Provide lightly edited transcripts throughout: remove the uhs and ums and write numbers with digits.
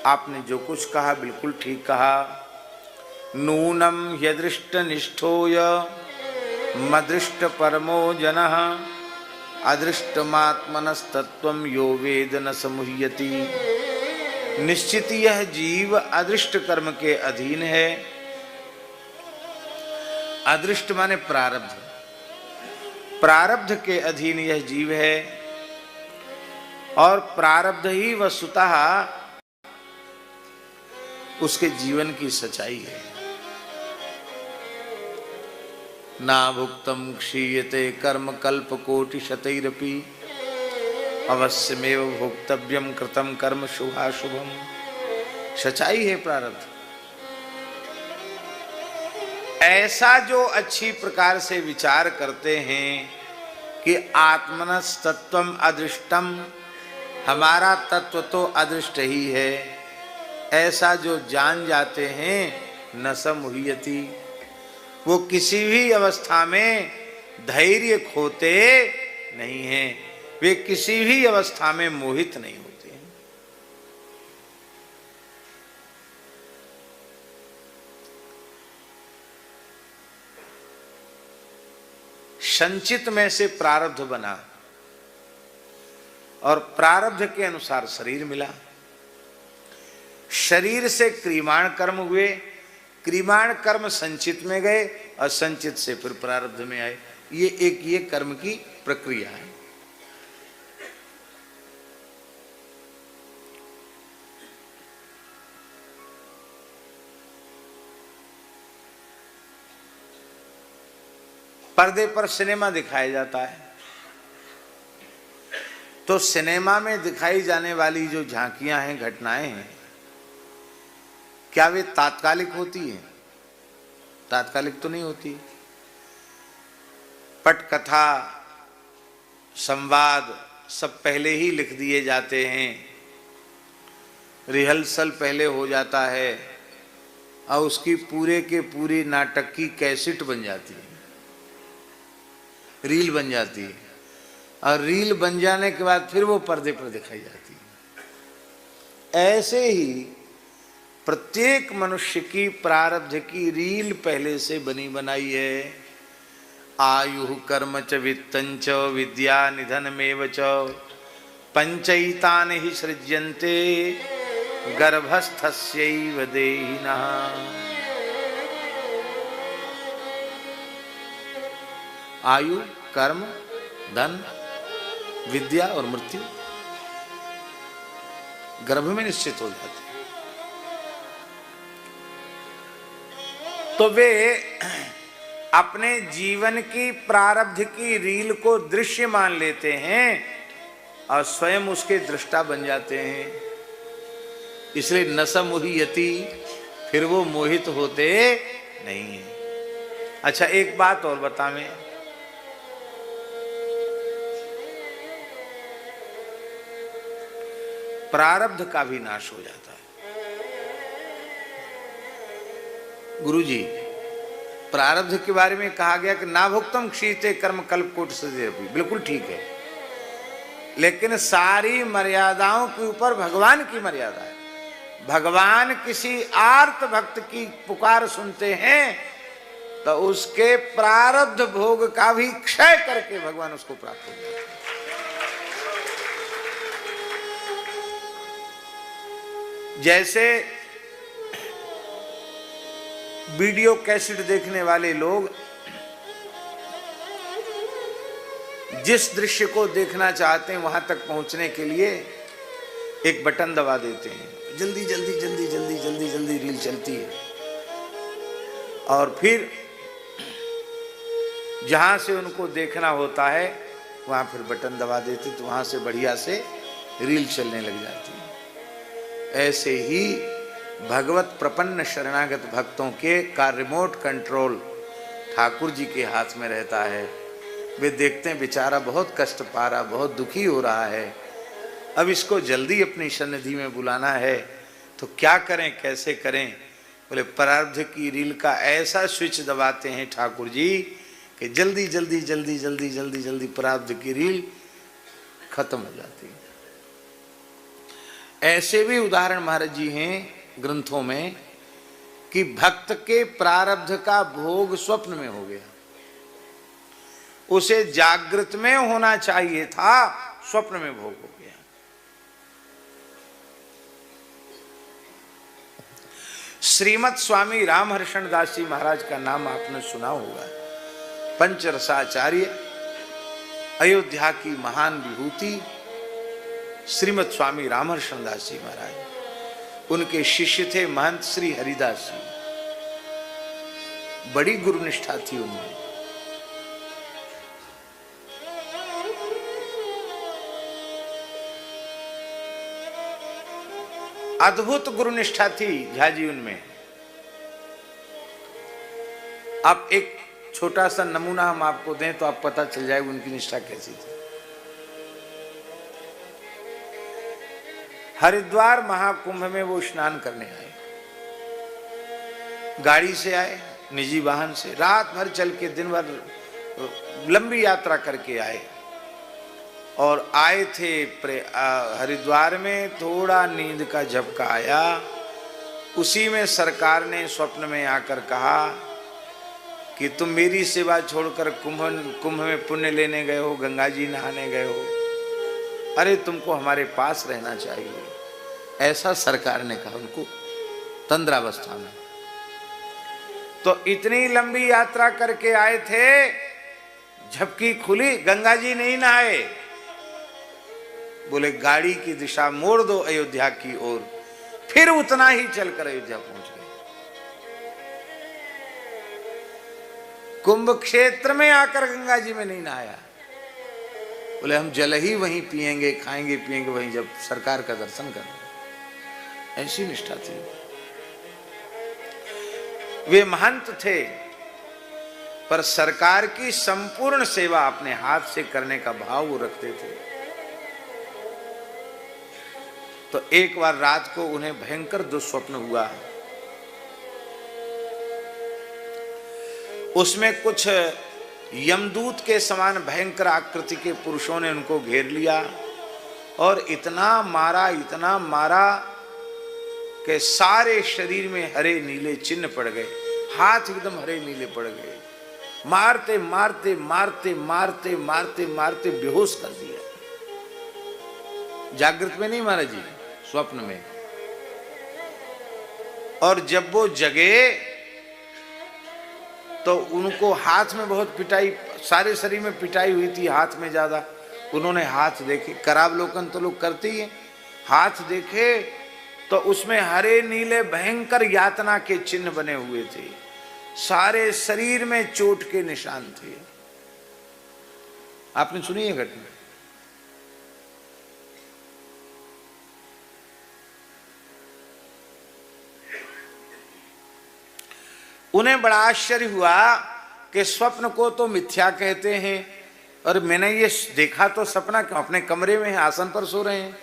आपने जो कुछ कहा बिल्कुल ठीक कहा। नूनम ह्यदृष्ट निष्ठोय मदृष्ट परमो जनः अदृष्टमात्मनस्तत्वं यो वेद न समुह्यति। निश्चित यह जीव अदृष्ट कर्म के अधीन है। अदृष्ट माने प्रारब्ध, प्रारब्ध के अधीन यह जीव है और प्रारब्ध ही वस्तुतः उसके जीवन की सच्चाई है। ना भुक्तम क्षीयते कर्म कल्प कोटि शतैरपि अवश्यमेव भोक्तव्यम कृतम कर्म शुभाशुभम। सच्चाई है प्रारब्ध। ऐसा जो अच्छी प्रकार से विचार करते हैं कि आत्मनस तत्वम अदृष्टम, हमारा तत्व तो अदृष्ट ही है, ऐसा जो जान जाते हैं न समुह्यति, वो किसी भी अवस्था में धैर्य खोते नहीं हैं, वे किसी भी अवस्था में मोहित नहीं होते हैं। संचित में से प्रारब्ध बना और प्रारब्ध के अनुसार शरीर मिला। शरीर से क्रियमाण कर्म हुए, क्रियमाण कर्म संचित में गए और संचित से फिर प्रारब्ध में आए। ये कर्म की प्रक्रिया है। पर्दे पर सिनेमा दिखाया जाता है, तो सिनेमा में दिखाई जाने वाली जो झांकियां हैं, घटनाएं हैं, क्या वे तात्कालिक होती हैं? तात्कालिक तो नहीं होती। पटकथा, संवाद सब पहले ही लिख दिए जाते हैं, रिहर्सल पहले हो जाता है और उसकी पूरे के पूरी नाटक की कैसेट बन जाती है, रील बन जाती है और रील बन जाने के बाद फिर वो पर्दे पर दिखाई जाती है। ऐसे ही प्रत्येक मनुष्य की प्रारब्ध की रील पहले से बनी बनाई है। आयु कर्म च वित्तं च विद्या निधनमेव च पंचैतानि हि सृज्यन्ते गर्भस्थस्यैव देहिनः। आयु, कर्म, धन, विद्या और मृत्यु गर्भ में निश्चित हो जाती है। तो वे अपने जीवन की प्रारब्ध की रील को दृश्य मान लेते हैं और स्वयं उसके दृष्टा बन जाते हैं। इसलिए न समुह्यति, फिर वो मोहित होते नहीं है। अच्छा, एक बात और बतावें, प्रारब्ध का भी नाश हो जाता है। गुरुजी, प्रारब्ध के बारे में कहा गया कि ना भुक्तम क्षीयते कर्म कल्प कोटि शतैरपि, बिल्कुल ठीक है, लेकिन सारी मर्यादाओं के ऊपर भगवान की मर्यादा है। भगवान किसी आर्त भक्त की पुकार सुनते हैं तो उसके प्रारब्ध भोग का भी क्षय करके भगवान उसको प्राप्त हो जाता है। जैसे वीडियो कैसेट देखने वाले लोग जिस दृश्य को देखना चाहते हैं वहां तक पहुंचने के लिए एक बटन दबा देते हैं, जल्दी जल्दी जल्दी जल्दी जल्दी जल्दी रील चलती है और फिर जहां से उनको देखना होता है वहां फिर बटन दबा देते, तो वहां से बढ़िया से रील चलने लग जाती है। ऐसे ही भगवत प्रपन्न शरणागत भक्तों का रिमोट कंट्रोल ठाकुर जी के हाथ में रहता है। वे देखते हैं बेचारा बहुत कष्ट पा रहा, बहुत दुखी हो रहा है, अब इसको जल्दी अपनी सन्निधि में बुलाना है, तो क्या करें, कैसे करें? बोले प्रारब्ध की रील का ऐसा स्विच दबाते हैं ठाकुर जी कि जल्दी जल्दी जल्दी जल्दी जल्दी जल्दी प्रारब्ध की रील खत्म हो जाती है। ऐसे भी उदाहरण महाराज जी हैं ग्रंथों में कि भक्त के प्रारब्ध का भोग स्वप्न में हो गया, उसे जागृत में होना चाहिए था, स्वप्न में भोग हो गया। श्रीमद स्वामी रामहर्षण दास जी महाराज का नाम आपने सुना होगा। पंचरसाचार्य, अयोध्या की महान विभूति श्रीमद स्वामी रामहर्षण दास जी महाराज, उनके शिष्य थे महंत श्री हरिदास जी। बड़ी गुरुनिष्ठा थी उनमें। अद्भुत गुरुनिष्ठा थी झा जी उनमें। अब एक छोटा सा नमूना हम आपको दें तो आप पता चल जाएगा उनकी निष्ठा कैसी थी। हरिद्वार महाकुंभ में वो स्नान करने आए, गाड़ी से आए, निजी वाहन से, रात भर चल के दिन भर लंबी यात्रा करके आए और आए थे हरिद्वार में। थोड़ा नींद का झपका आया, उसी में सरकार ने स्वप्न में आकर कहा कि तुम मेरी सेवा छोड़कर कुंभ में पुण्य लेने गए हो, गंगा जी नहाने गए हो, अरे तुमको हमारे पास रहना चाहिए, ऐसा सरकार ने कहा उनको तंद्रावस्था में। तो इतनी लंबी यात्रा करके आए थे, झपकी खुली, गंगा जी नहीं नहाए। बोले गाड़ी की दिशा मोड़ दो अयोध्या की ओर, फिर उतना ही चलकर अयोध्या पहुंच गए। कुंभ क्षेत्र में आकर गंगा जी में नहीं नहाया। बोले हम जल ही वहीं पिएंगे, खाएंगे पिएंगे वहीं जब सरकार का दर्शन करेंगे। ऐसी निष्ठा थी। वे महंत थे पर सरकार की संपूर्ण सेवा अपने हाथ से करने का भाव वो रखते थे। तो एक बार रात को उन्हें भयंकर दुस्वप्न हुआ। उसमें कुछ यमदूत के समान भयंकर आकृति के पुरुषों ने उनको घेर लिया और इतना मारा कि सारे शरीर में हरे नीले चिन्ह पड़ गए, हाथ एकदम हरे नीले पड़ गए। मारते मारते मारते मारते मारते मारते बेहोश कर दिया। जागृत में नहीं महाराज जी, स्वप्न में। और जब वो जगे तो उनको हाथ में बहुत पिटाई, सारे शरीर में पिटाई हुई थी, हाथ में ज्यादा। उन्होंने हाथ देखे, करावलोकन तो लोग करते ही हैं, हाथ देखे तो उसमें हरे नीले भयंकर यातना के चिन्ह बने हुए थे, सारे शरीर में चोट के निशान थे। आपने सुनी है घटना? उन्हें बड़ा आश्चर्य हुआ कि स्वप्न को तो मिथ्या कहते हैं और मैंने ये देखा तो सपना क्यों, अपने कमरे में आसन पर सो रहे हैं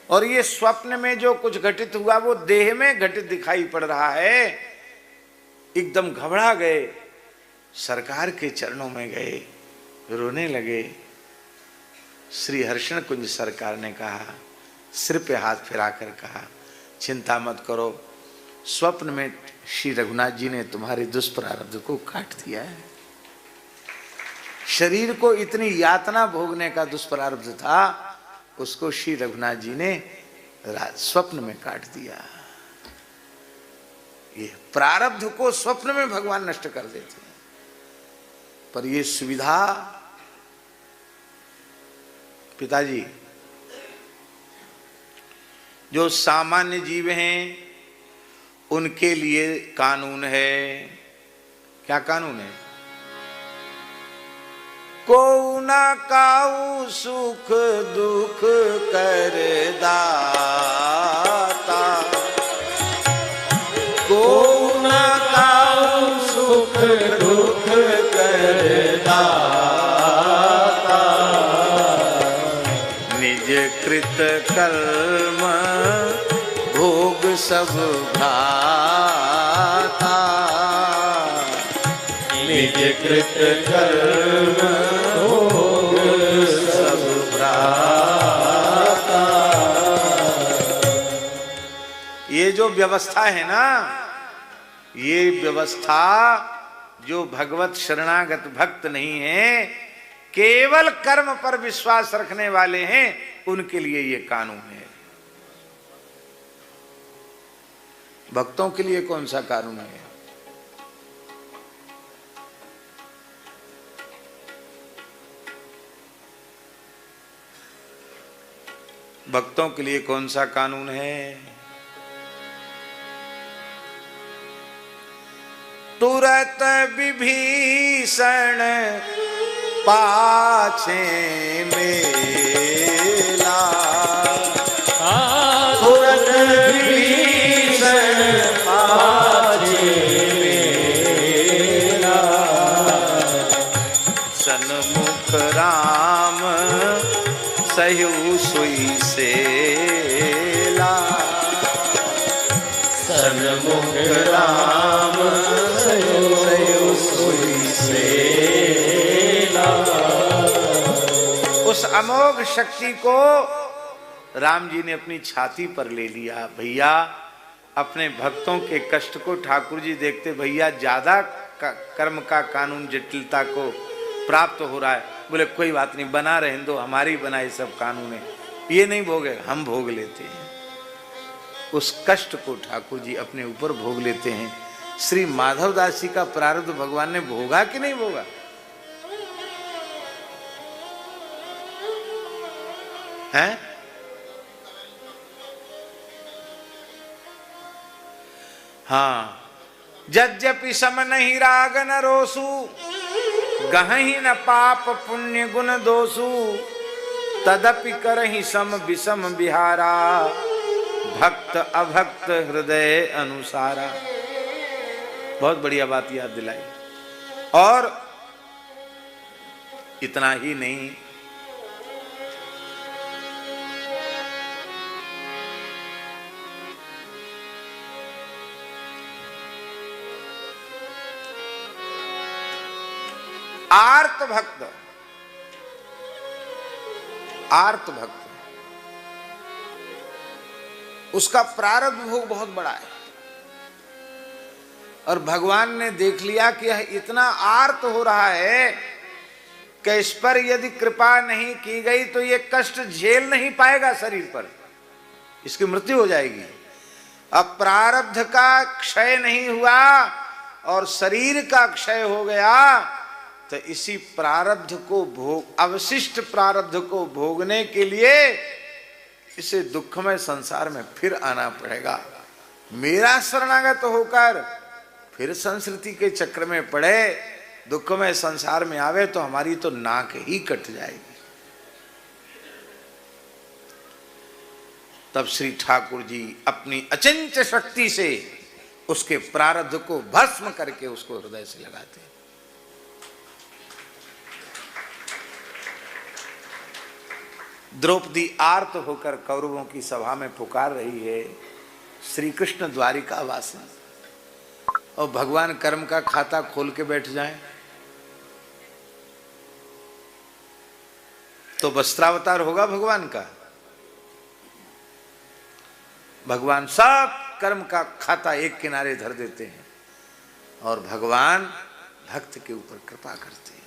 और ये स्वप्न में जो कुछ घटित हुआ वो देह में घटित दिखाई पड़ रहा है। एकदम घबरा गए, सरकार के चरणों में गए, रोने लगे। श्री हर्षण कुंज सरकार ने कहा, सिर पे हाथ फिराकर कहा, चिंता मत करो, स्वप्न में श्री रघुनाथ जी ने तुम्हारे दुष्प्रारब्ध को काट दिया है। शरीर को इतनी यातना भोगने का दुष्प्रारब्ध था, उसको श्री रघुनाथ जी ने स्वप्न में काट दिया। ये प्रारब्ध को स्वप्न में भगवान नष्ट कर देते हैं, पर ये सुविधा पिताजी जो सामान्य जीव हैं उनके लिए कानून है। क्या कानून है? को न काऊ सुख दुख कर दाता, को न काऊ सुख दुख कर दाता, निज कृत कर्म भोग सब भ्राता, निज कृत कर्म भोग सब भ्राता। ये जो व्यवस्था है ना, ये व्यवस्था जो भगवत शरणागत भक्त नहीं है, केवल कर्म पर विश्वास रखने वाले हैं, उनके लिए ये कानून है। भक्तों के लिए कौन सा कानून है? भक्तों के लिए कौन सा कानून है? तुरत विभीषण पाछे मेला, तुरत विभीषण पाछे मेला, सन्मुख राम सहु सुई सेला, सन्मुख राम सहु सुई सेला। उस अमोघ शक्ति को राम जी ने अपनी छाती पर ले लिया। भैया अपने भक्तों के कष्ट को ठाकुर जी देखते, भैया ज्यादा कर्म का कानून जटिलता को प्राप्त हो रहा है, बोले कोई बात नहीं, बना रहे दो, हमारी बनाए सब कानून है, ये नहीं भोगे, हम भोग लेते हैं। उस कष्ट को ठाकुर जी अपने ऊपर भोग लेते हैं। श्री माधवदास जी का प्रारब्ध भगवान ने भोगा कि नहीं भोगा? हैं? हाँ, यद्यपि सम नहीं राग न रोसु, गहहि न पाप पुण्य गुण दोषु, तदपि करहि सम विषम बिहारा, भक्त अभक्त हृदय अनुसारा। बहुत बढ़िया बात याद दिलाई। और इतना ही नहीं, आर्त भक्त, आर्त भक्त, उसका प्रारब्ध भोग बहुत बड़ा है। और भगवान ने देख लिया कि यह इतना आर्त हो रहा है कि इस पर यदि कृपा नहीं की गई तो ये कष्ट झेल नहीं पाएगा, शरीर पर इसकी मृत्यु हो जाएगी। अब प्रारब्ध का क्षय नहीं हुआ और शरीर का क्षय हो गया, तो इसी प्रारब्ध को भोग, अवशिष्ट प्रारब्ध को भोगने के लिए इसे दुखमय संसार में फिर आना पड़ेगा। मेरा शरणागत होकर फिर संस्कृति के चक्र में पड़े, दुखमय संसार में आवे तो हमारी तो नाक ही कट जाएगी। तब श्री ठाकुर जी अपनी अचिंत्य शक्ति से उसके प्रारब्ध को भस्म करके उसको हृदय से लगाते हैं। द्रौपदी आर्त होकर कौरवों की सभा में पुकार रही है, श्री कृष्ण द्वारिका वासी, और भगवान कर्म का खाता खोल के बैठ जाएं तो वस्त्रावतार होगा भगवान का। भगवान सब कर्म का खाता एक किनारे धर देते हैं और भगवान भक्त के ऊपर कृपा करते हैं,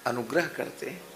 अनुग्रह करते हैं।